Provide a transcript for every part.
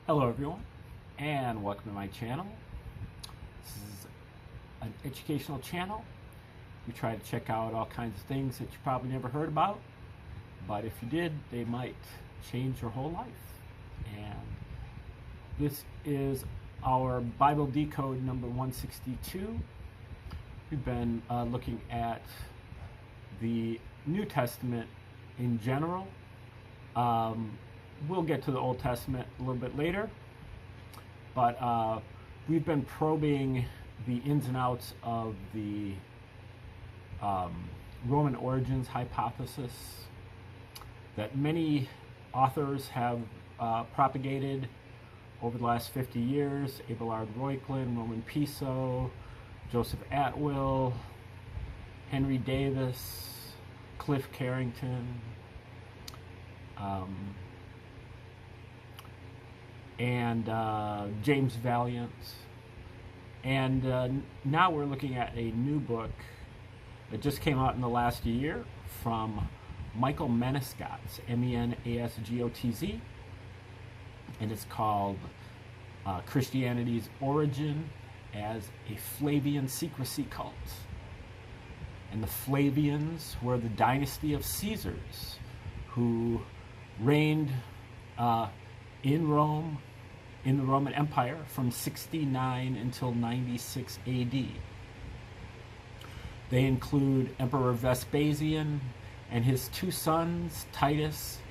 Hello everyone, and welcome to my channel. This is an educational channel. We try to check out all kinds of things that you probably never heard about, but if you did, they might change your whole life. And this is our Bible Decode number 162. We've been looking at the New Testament in general. We'll get to the Old Testament a little bit later, but we've been probing the ins and outs of the Roman origins hypothesis that many authors have propagated over the last 50 years. Abelard Reuchlin, Roman Piso, Joseph Atwill, Henry Davis, Cliff Carrington, and James Valiant. And now we're looking at a new book that just came out in the last year from Michael Menasgotz, M-E-N-A-S-G-O-T-Z, and it's called Christianity's Origin as a Flavian Secrecy Cult. And the Flavians were the dynasty of Caesars who reigned in Rome, in the Roman Empire, from 69 until 96 AD. They include Emperor Vespasian and his two sons,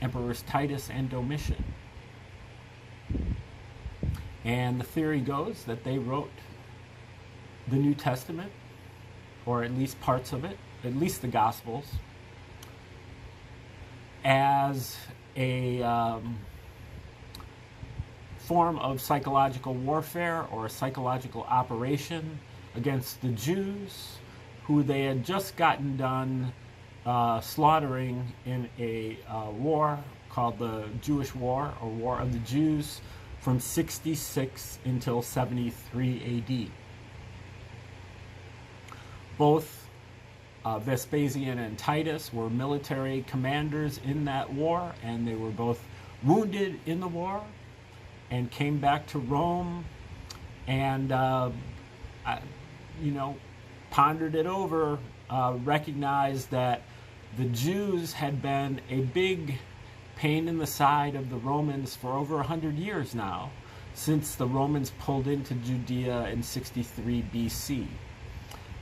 Emperors Titus and Domitian. And the theory goes that they wrote the New Testament, or at least parts of it, at least the Gospels, as a form of psychological warfare or a psychological operation against the Jews, who they had just gotten done slaughtering in a war called the Jewish War, or War of the Jews, from 66 until 73 AD. Both Vespasian and Titus were military commanders in that war, and they were both wounded in the war and came back to Rome and, pondered it over, recognized that the Jews had been a big pain in the side of the Romans for over 100 years now, since the Romans pulled into Judea in 63 BC.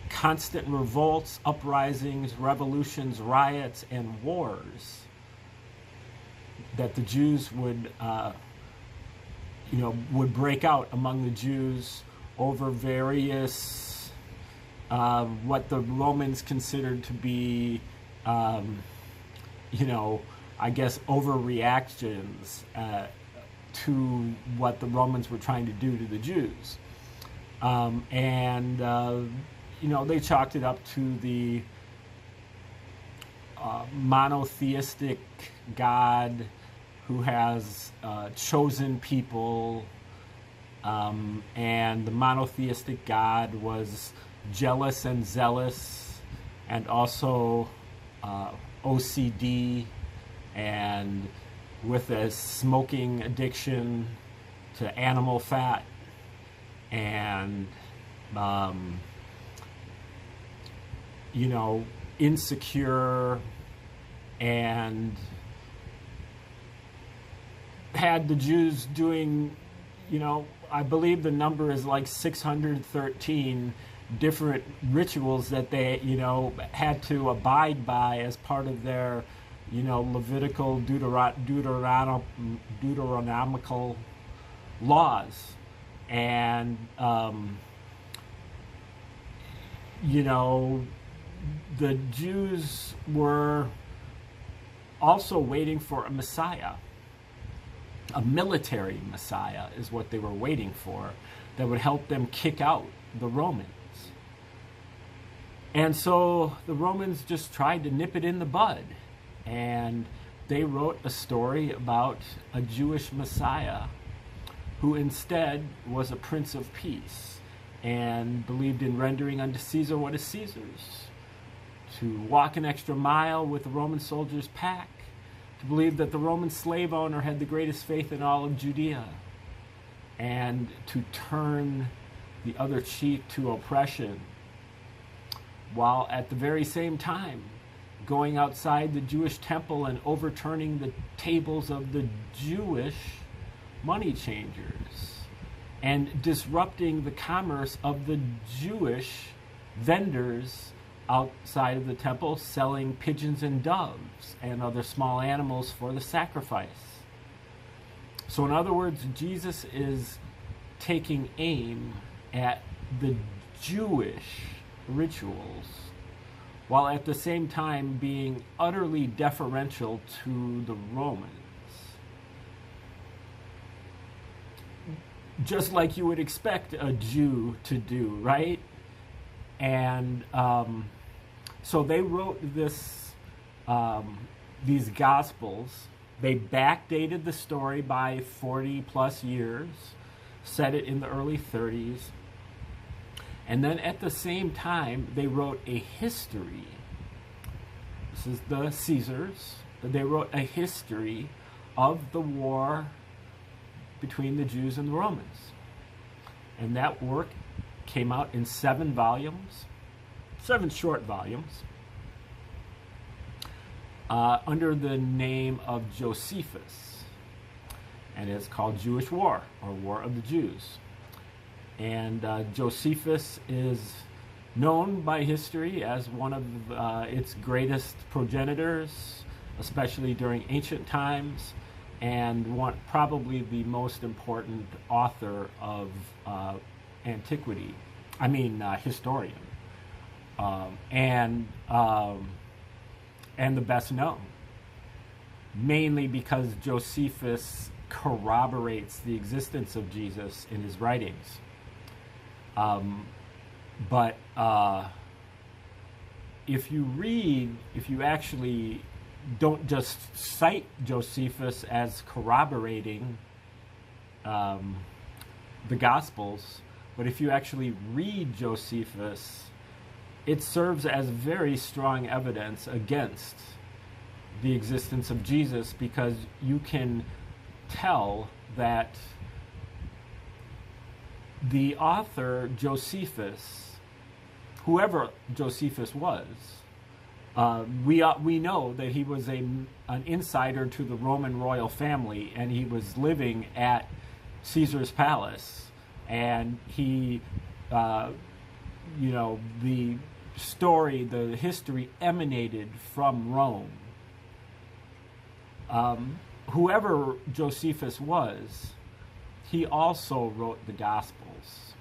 Constant revolts, uprisings, revolutions, riots, and wars that the Jews would break out among the Jews over various, what the Romans considered to be, overreactions to what the Romans were trying to do to the Jews. They chalked it up to the monotheistic God who has chosen people, and the monotheistic God was jealous and zealous, and also OCD, and with a smoking addiction to animal fat, and insecure, and had the Jews doing, I believe the number is like 613 different rituals that they, had to abide by as part of their, Levitical, Deuteronomical laws. And, the Jews were also waiting for a Messiah. A military Messiah is what they were waiting for, that would help them kick out the Romans. And so the Romans just tried to nip it in the bud, and they wrote a story about a Jewish Messiah who instead was a Prince of Peace and believed in rendering unto Caesar what is Caesar's, to walk an extra mile with the Roman soldiers' pack, to believe that the Roman slave owner had the greatest faith in all of Judea, and to turn the other cheek to oppression, while at the very same time going outside the Jewish temple and overturning the tables of the Jewish money changers and disrupting the commerce of the Jewish vendors outside of the temple, selling pigeons and doves and other small animals for the sacrifice. So in other words, Jesus is taking aim at the Jewish rituals, while at the same time being utterly deferential to the Romans. Just like you would expect a Jew to do, right? And so they wrote these Gospels. They backdated the story by 40 plus years, set it in the early 30s. And then at the same time, they wrote a history. This is the Caesars. They wrote a history of the war between the Jews and the Romans. And that work came out in 7 volumes, 7 short volumes, under the name of Josephus. And it's called Jewish War, or War of the Jews. And Josephus is known by history as one of its greatest progenitors, especially during ancient times, and probably the most important author of antiquity. Historian, and the best known, mainly because Josephus corroborates the existence of Jesus in his writings. But if you actually don't just cite Josephus as corroborating the Gospels, but if you actually read Josephus, it serves as very strong evidence against the existence of Jesus, because you can tell that the author Josephus, whoever Josephus was, we know that he was an insider to the Roman royal family, and he was living at Caesar's palace, and he, the story, the history emanated from Rome. Whoever Josephus was, he also wrote the Gospels.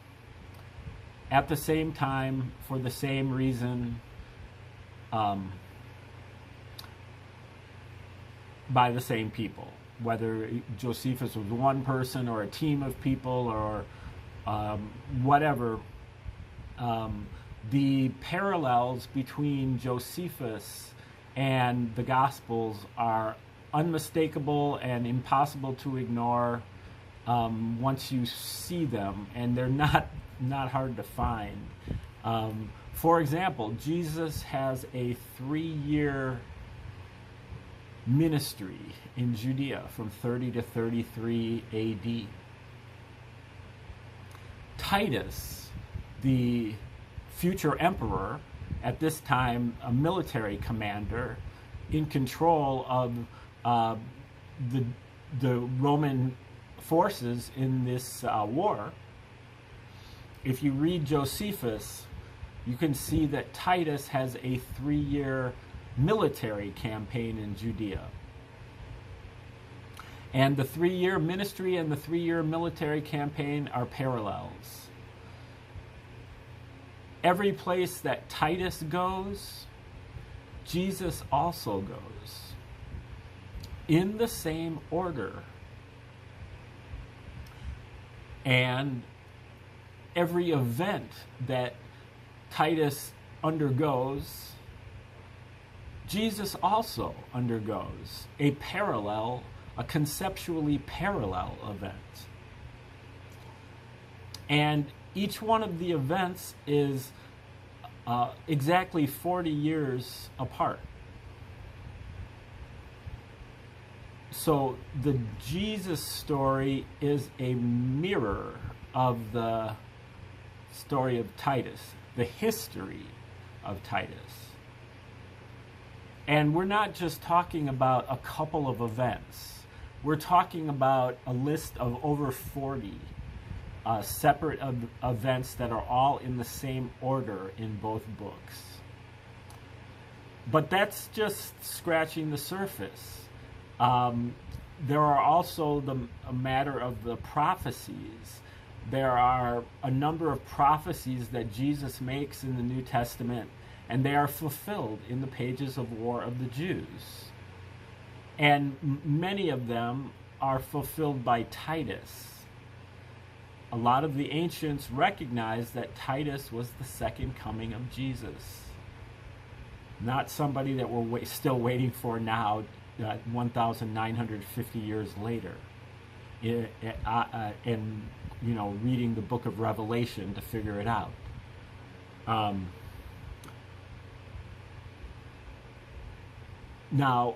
At the same time, for the same reason, by the same people. Whether Josephus was one person or a team of people or whatever, the parallels between Josephus and the Gospels are unmistakable and impossible to ignore once you see them, and they're not hard to find. For example, Jesus has a 3-year ministry in Judea from 30 to 33 AD. Titus, the future emperor, at this time a military commander in control of the Roman forces in this war, if you read Josephus, you can see that Titus has a 3-year military campaign in Judea. And the 3-year ministry and the 3-year military campaign are parallels. Every place that Titus goes, Jesus also goes, in the same order. And every event that Titus undergoes, Jesus also undergoes a conceptually parallel event. And each one of the events is exactly 40 years apart. So the Jesus story is a mirror of the story of Titus, the history of Titus. And we're not just talking about a couple of events. We're talking about a list of over 40 separate events that are all in the same order in both books. But that's just scratching the surface. There are also a matter of the prophecies. There are a number of prophecies that Jesus makes in the New Testament, and they are fulfilled in the pages of War of the Jews. And many of them are fulfilled by Titus. A lot of the ancients recognized that Titus was the second coming of Jesus, not somebody that we're still waiting for now, 1,950 years later, and reading the book of Revelation to figure it out. Now,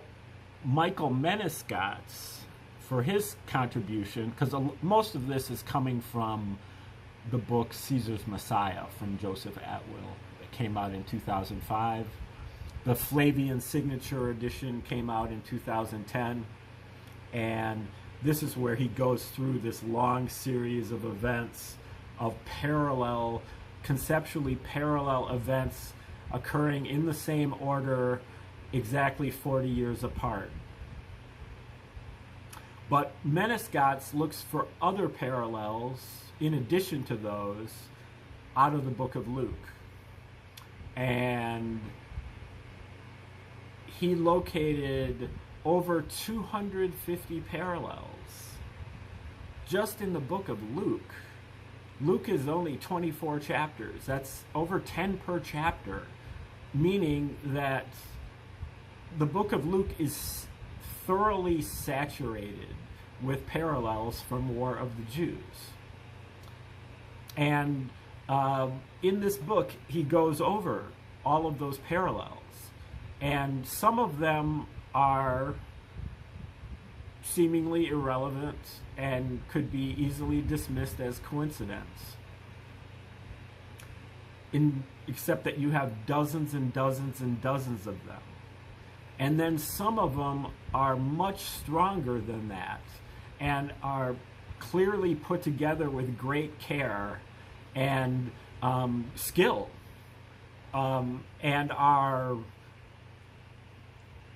Michael Menasgotz, for his contribution, because most of this is coming from the book Caesar's Messiah from Joseph Atwill. It came out in 2005. The Flavian Signature Edition came out in 2010. And this is where he goes through this long series of events, of conceptually parallel events occurring in the same order, exactly 40 years apart. But Menasgotz looks for other parallels, in addition to those, out of the book of Luke. And he located over 250 parallels just in the book of Luke. Luke is only 24 chapters. That's over 10 per chapter, meaning that the book of Luke is thoroughly saturated with parallels from War of the Jews. And in this book, he goes over all of those parallels. And some of them are seemingly irrelevant and could be easily dismissed as coincidence. Except that you have dozens and dozens and dozens of them. And then some of them are much stronger than that and are clearly put together with great care and skill, and are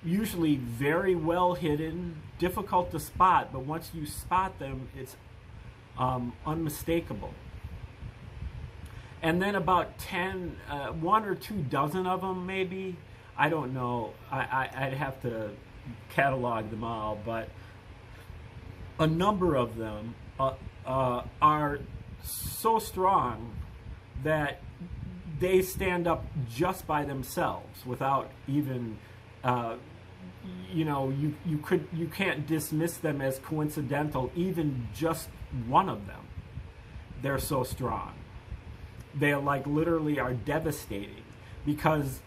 usually very well hidden, difficult to spot, but once you spot them, it's unmistakable. And then about 1 or 2 dozen of them maybe, I don't know, I'd have to catalog them all, but a number of them are so strong that they stand up just by themselves without even, you can't dismiss them as coincidental, even just one of them. They're so strong. They literally are devastating because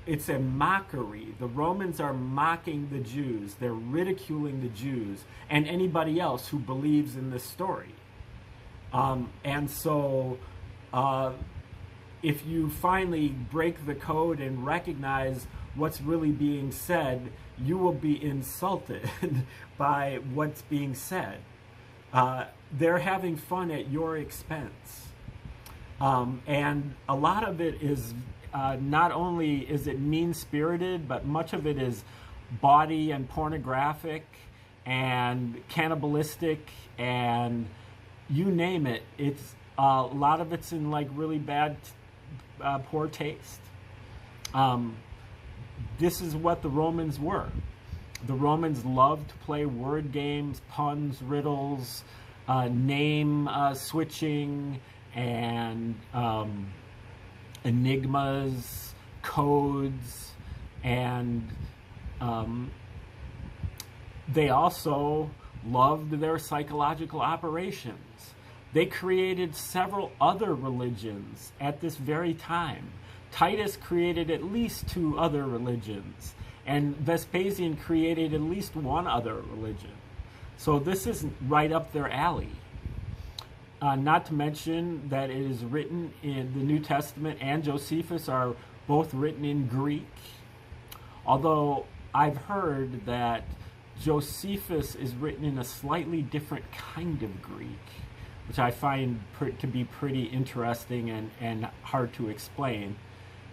it's a mockery. The Romans are mocking the Jews. They're ridiculing the Jews and anybody else who believes in this story. And so if you finally break the code and recognize what's really being said, you will be insulted by what's being said. They're having fun at your expense. And a lot of it is not only is it mean-spirited, but much of it is bawdy and pornographic and cannibalistic and you name it. It's a lot of it's in really bad, poor taste. This is what the Romans were. The Romans loved to play word games, puns, riddles, name switching, and enigmas, codes, and they also loved their psychological operations. They created several other religions at this very time. Titus created at least 2 other religions, And Vespasian created at least one other religion. So this is right up their alley. Not to mention that it is written in the New Testament and Josephus are both written in Greek. Although I've heard that Josephus is written in a slightly different kind of Greek, which I find to be pretty interesting and hard to explain,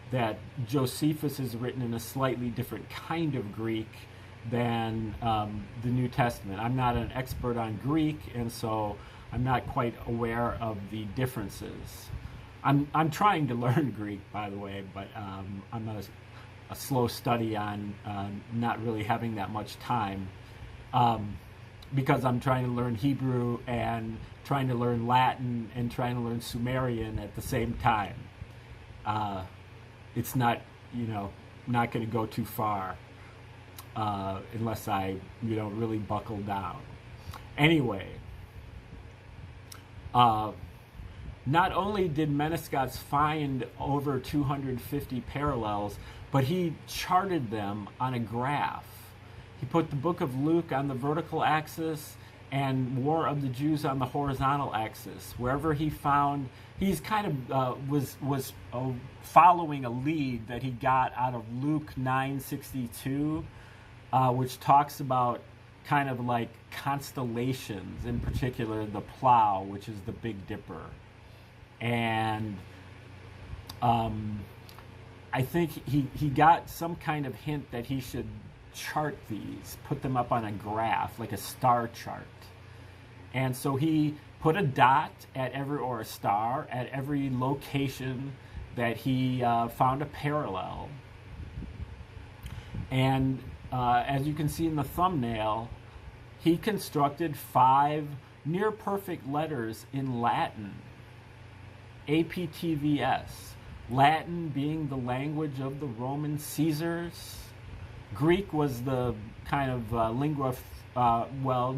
that Josephus is written in a slightly different kind of Greek than the New Testament. I'm not an expert on Greek, and so I'm not quite aware of the differences. I'm trying to learn Greek, by the way, but I'm a slow study on not really having that much time, because I'm trying to learn Hebrew and trying to learn Latin and trying to learn Sumerian at the same time. It's not, not going to go too far unless I, really buckle down. Anyway, not only did Menasgotz find over 250 parallels, but he charted them on a graph. He put the book of Luke on the vertical axis and War of the Jews on the horizontal axis. Wherever he found, he's kind of was following a lead that he got out of Luke 9:62, which talks about kind of like constellations, in particular the Plow, which is the Big Dipper. And I think he got some kind of hint that he should chart these, put them up on a graph, like a star chart. And so he put a dot at or a star at every location that he found a parallel. And as you can see in the thumbnail, he constructed 5 near-perfect letters in Latin. APTVS. Latin being the language of the Roman Caesars. Greek was the kind of lingua,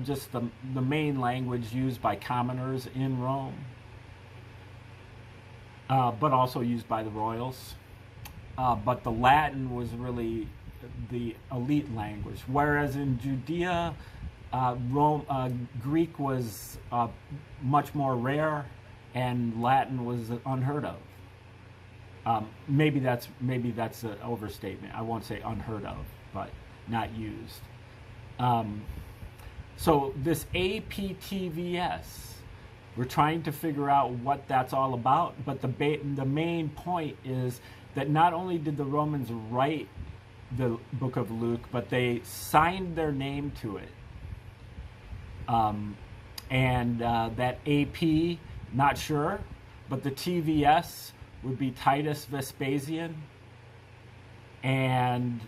just the main language used by commoners in Rome, but also used by the royals. But the Latin was really the elite language, whereas in Judea, Greek was much more rare, and Latin was unheard of. Maybe that's an overstatement. I won't say unheard of, but not used. So this APTVS, we're trying to figure out what that's all about, but the main point is that not only did the Romans write the book of Luke, but they signed their name to it. And that AP, not sure, but the TVS would be Titus Vespasian, and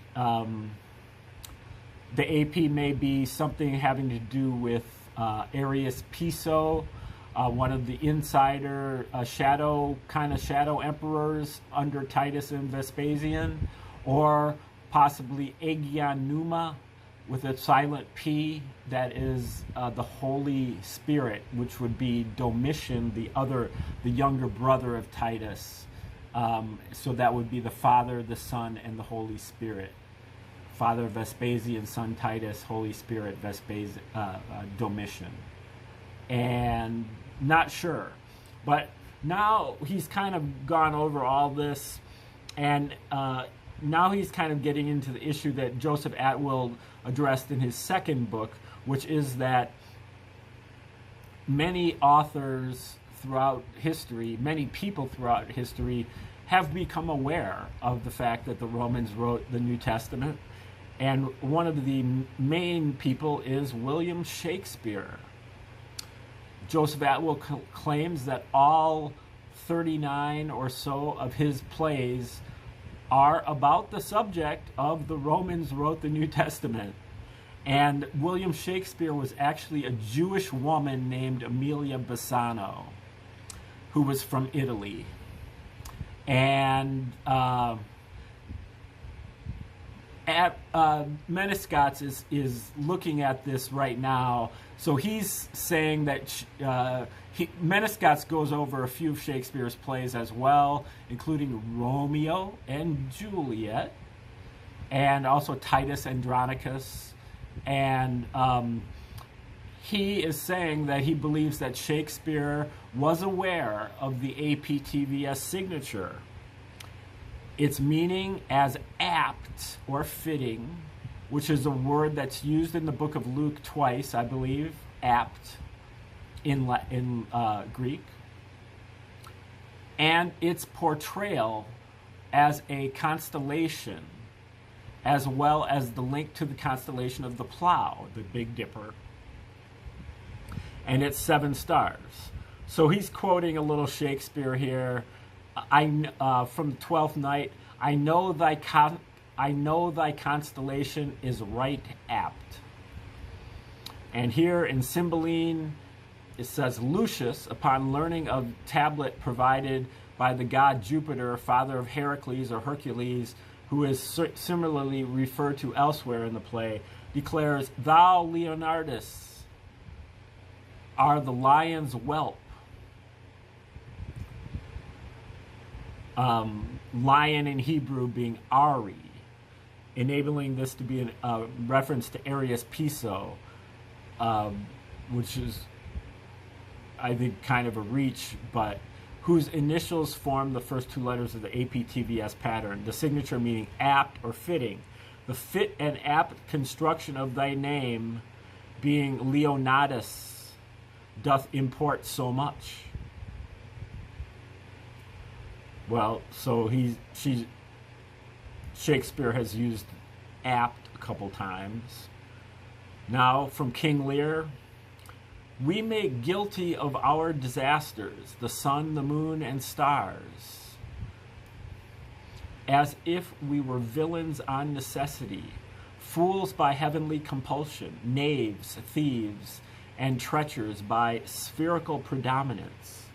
the AP may be something having to do with Arius Piso, one of the insider shadow emperors under Titus and Vespasian, or possibly Aegian Pneuma with a silent P, that is the Holy Spirit, which would be Domitian, the younger brother of Titus. So that would be the Father, the Son, and the Holy Spirit. Father Vespasian, Son Titus, Holy Spirit Domitian. And not sure. But now he's kind of gone over all this, and now he's kind of getting into the issue that Joseph Atwill addressed in his second book, which is that many authors throughout history, many people throughout history, have become aware of the fact that the Romans wrote the New Testament. And one of the main people is William Shakespeare. Joseph Atwill claims that all 39 or so of his plays are about the subject of the Romans wrote the New Testament. And William Shakespeare was actually a Jewish woman named Amelia Bassano, who was from Italy. And Menasgotz is looking at this right now. So he's saying that Menasgotz goes over a few of Shakespeare's plays as well, including Romeo and Juliet. and also Titus Andronicus. And he is saying that he believes that Shakespeare was aware of the APTVS signature. Its meaning as apt or fitting, which is a word that's used in the book of Luke twice, I believe, apt in Greek, and its portrayal as a constellation, as well as the link to the constellation of the Plough, the Big Dipper, and its 7 stars. So he's quoting a little Shakespeare here. From the 12th night, I know thy constellation is right apt. And here in Cymbeline, it says, Lucius, upon learning of tablet provided by the god Jupiter, father of Heracles or Hercules, who is similarly referred to elsewhere in the play, declares, Thou, Leonardus, are the lion's whelp. Lion in Hebrew being Ari, enabling this to be a reference to Arius Piso, which is, I think, kind of a reach, but whose initials form the first 2 letters of the APTVS pattern, the signature meaning apt or fitting. The fit and apt construction of thy name, being Leonidas, doth import so much. Well, so Shakespeare has used apt a couple times. Now, from King Lear, we make guilty of our disasters, the sun, the moon, and stars, as if we were villains on necessity, fools by heavenly compulsion, knaves, thieves, and treachers by spherical predominance.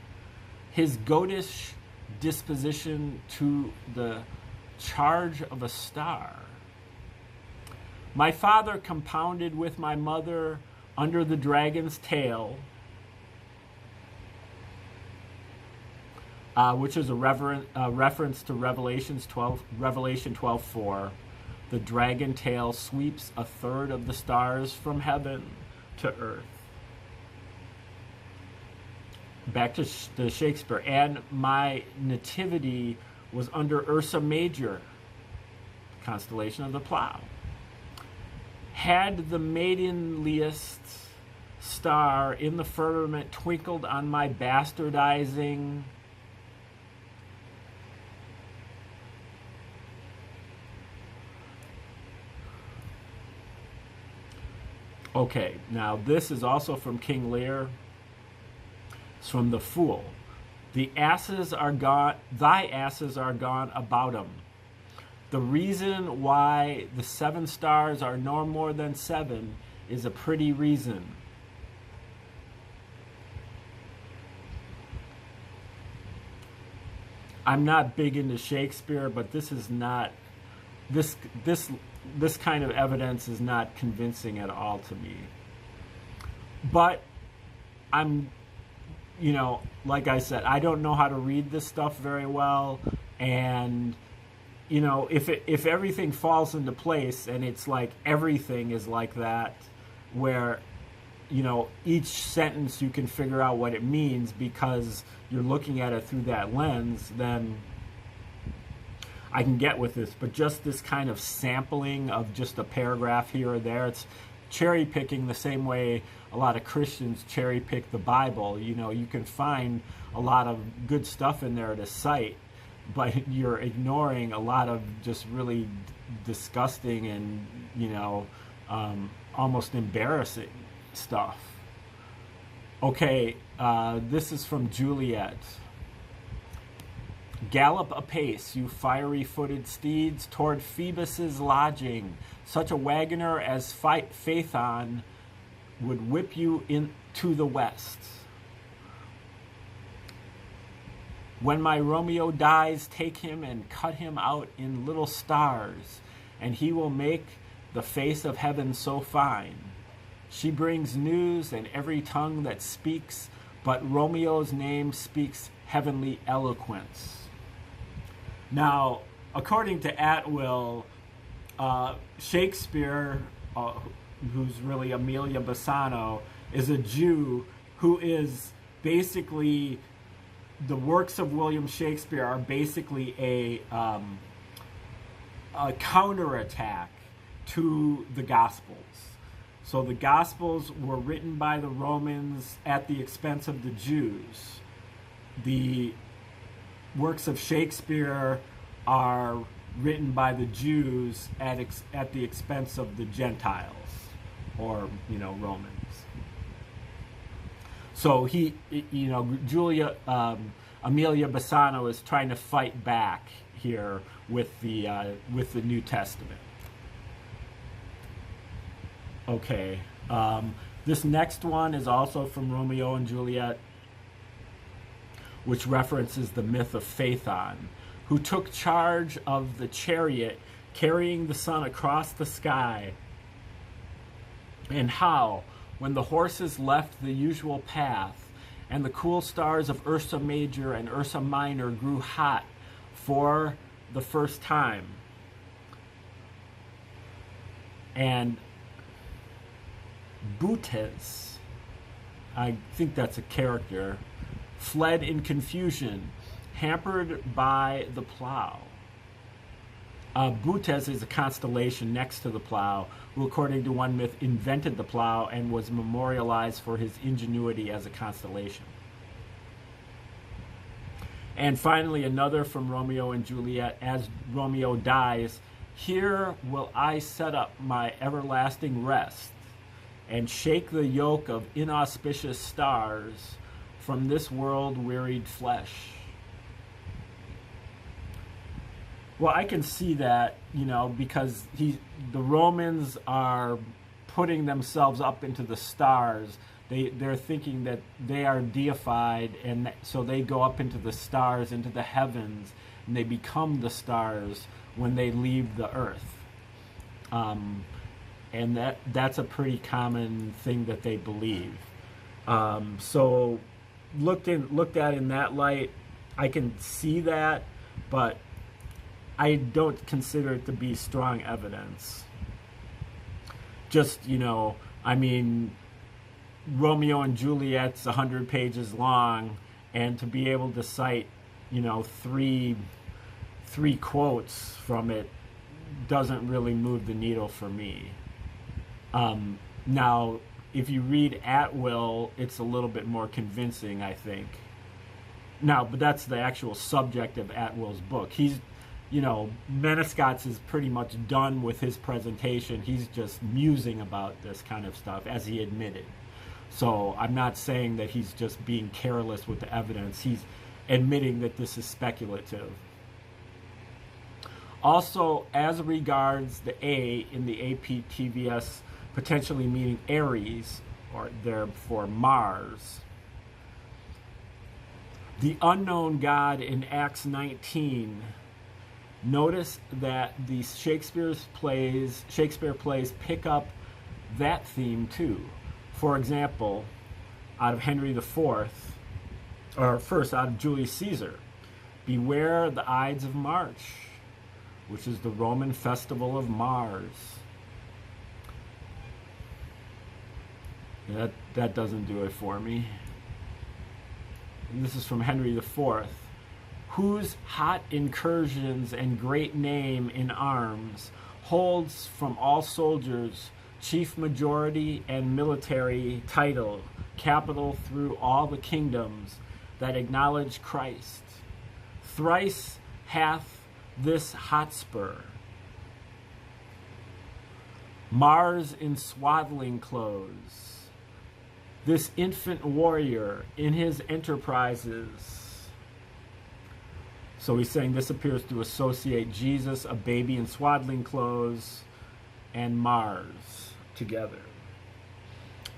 His goatish disposition to the charge of a star. My father compounded with my mother under the dragon's tail, which is a reference to Revelation 12:4. The dragon tail sweeps 1/3 of the stars from heaven to earth. Back to Shakespeare. And my nativity was under Ursa Major, constellation of the Plough. Had the maidenliest star in the firmament twinkled on my bastardizing, okay, now this is also from King Lear. It's from The Fool. The asses are gone, thy asses are gone about 'em. The reason why the 7 stars are no more than 7 is a pretty reason. I'm not big into Shakespeare, but this is not, this kind of evidence is not convincing at all to me. But I'm, like I said, I don't know how to read this stuff very well, and if everything falls into place and it's like everything is like that, where each sentence you can figure out what it means because you're looking at it through that lens, then I can get with this. But just this kind of sampling of just a paragraph here or there, it's cherry picking the same way a lot of Christians cherry pick the Bible. You can find a lot of good stuff in there to cite, but you're ignoring a lot of just really disgusting and almost embarrassing stuff. Okay, this is from Juliet. Gallop apace, you fiery-footed steeds, toward Phoebus's lodging. Such a wagoner as Phaethon would whip you into the west. When my Romeo dies, take him and cut him out in little stars, and he will make the face of heaven so fine. She brings news, and every tongue that speaks, but Romeo's name speaks heavenly eloquence. Now, according to Atwill, Shakespeare, who's really Amelia Bassano, is a Jew who is basically, the works of William Shakespeare are basically a counterattack to the Gospels. So the Gospels were written by the Romans at the expense of the Jews. The works of Shakespeare are written by the Jews at the expense of the Gentiles, or Romans. So Amelia Bassano is trying to fight back here with the New Testament. Okay, this next one is also from Romeo and Juliet, which references the myth of Phaethon, who took charge of the chariot carrying the sun across the sky, and how, when the horses left the usual path, and the cool stars of Ursa Major and Ursa Minor grew hot for the first time, and Butes, I think that's a character, fled in confusion, hampered by the plow. Butes is a constellation next to the plow, who, according to one myth, invented the plow and was memorialized for his ingenuity as a constellation. And finally, another from Romeo and Juliet. As Romeo dies, "Here will I set up my everlasting rest, and shake the yoke of inauspicious stars from this world-wearied flesh." Well, I can see that, because the Romans are putting themselves up into the stars. They're thinking that they are deified, and so they go up into the stars, into the heavens, and they become the stars when they leave the earth. And that's a pretty common thing that they believe. So looked at in that light, I can see that, but I don't consider it to be strong evidence. Just, Romeo and Juliet's 100 pages long, and to be able to cite, three quotes from it doesn't really move the needle for me. Now, if you read Atwill, it's a little bit more convincing, I think. Now, but that's the actual subject of Atwill's book. Menasgotz is pretty much done with his presentation. He's just musing about this kind of stuff, as he admitted. So I'm not saying that he's just being careless with the evidence. He's admitting that this is speculative. Also, as regards the A in the APTVS potentially meaning Aries, or therefore Mars, the unknown god in Acts 19, notice that the Shakespeare plays pick up that theme too. For example, out of Henry IV, or first out of Julius Caesar, "Beware the Ides of March," which is the Roman festival of Mars. That doesn't do it for me. And this is from Henry IV. "Whose hot incursions and great name in arms holds from all soldiers chief majority and military title, capital through all the kingdoms that acknowledge Christ. Thrice hath this Hotspur, Mars in swaddling clothes, this infant warrior in his enterprises." So he's saying this appears to associate Jesus, a baby in swaddling clothes, and Mars together.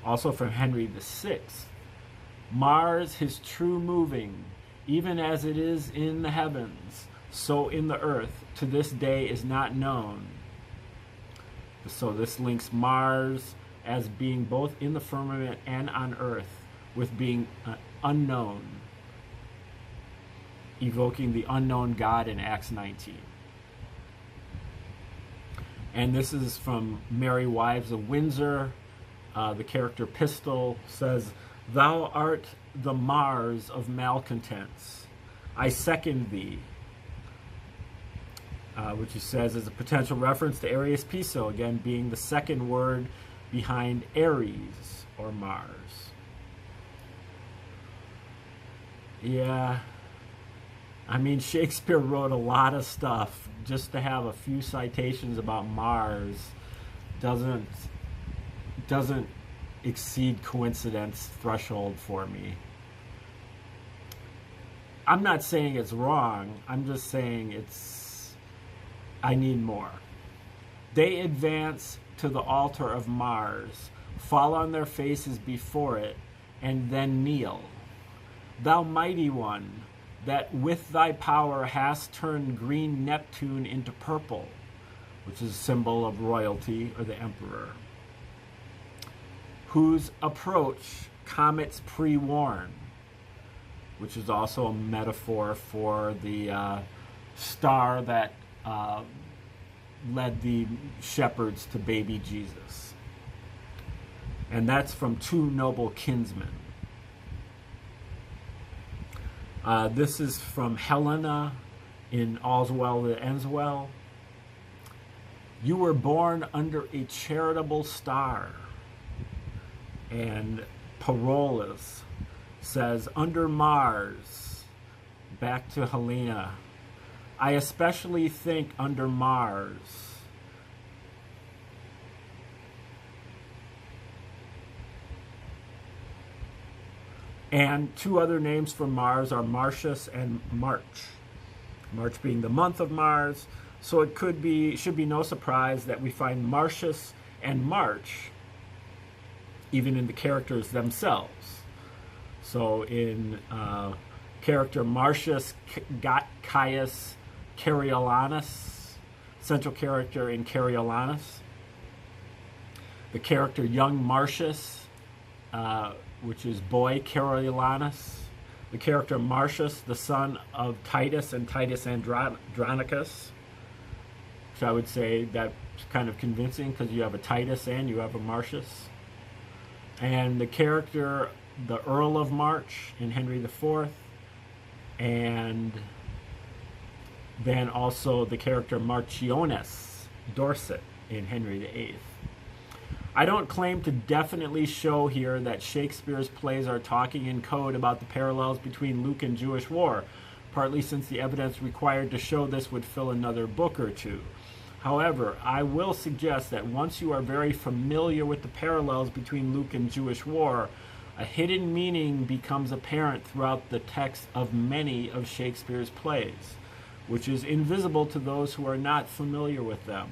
Also from Henry VI, "Mars his true moving, even as it is in the heavens, so in the earth, to this day is not known." So this links Mars as being both in the firmament and on earth with being unknown, evoking the unknown God in Acts 19. And this is from Merry Wives of Windsor. The character Pistol says, "Thou art the Mars of malcontents. I second thee," which he says is a potential reference to Aries Piso, again being the second word behind Aries or Mars. Yeah, I mean, Shakespeare wrote a lot of stuff. Just to have a few citations about Mars doesn't exceed coincidence threshold for me. I'm not saying it's wrong. I'm just saying I need more. They advance to the altar of Mars, fall on their faces before it, and then kneel. Thou mighty one, that with thy power hast turned green Neptune into purple, which is a symbol of royalty or the emperor, whose approach comets pre-warn, which is also a metaphor for the star that led the shepherds to baby Jesus. And that's from Two Noble Kinsmen. This is from Helena in All's Well That Ends Well. You were born under a charitable star. And Parolles says, under Mars, back to Helena, I especially think under Mars. And two other names for Mars are Martius and March. March being the month of Mars. So it should be no surprise that we find Martius and March even in the characters themselves. So in character Marcius Caius Coriolanus, central character in Coriolanus, the character young Marcius, which is boy Coriolanus, the character Marcius, the son of Titus and Titus Andronicus, which I would say that's kind of convincing because you have a Titus and you have a Marcius. And the character, the Earl of March in Henry IV, and then also the character Marchionus Dorset in Henry VIII. I don't claim to definitely show here that Shakespeare's plays are talking in code about the parallels between Luke and Jewish war, partly since the evidence required to show this would fill another book or two. However, I will suggest that once you are very familiar with the parallels between Luke and Jewish war, a hidden meaning becomes apparent throughout the text of many of Shakespeare's plays, which is invisible to those who are not familiar with them.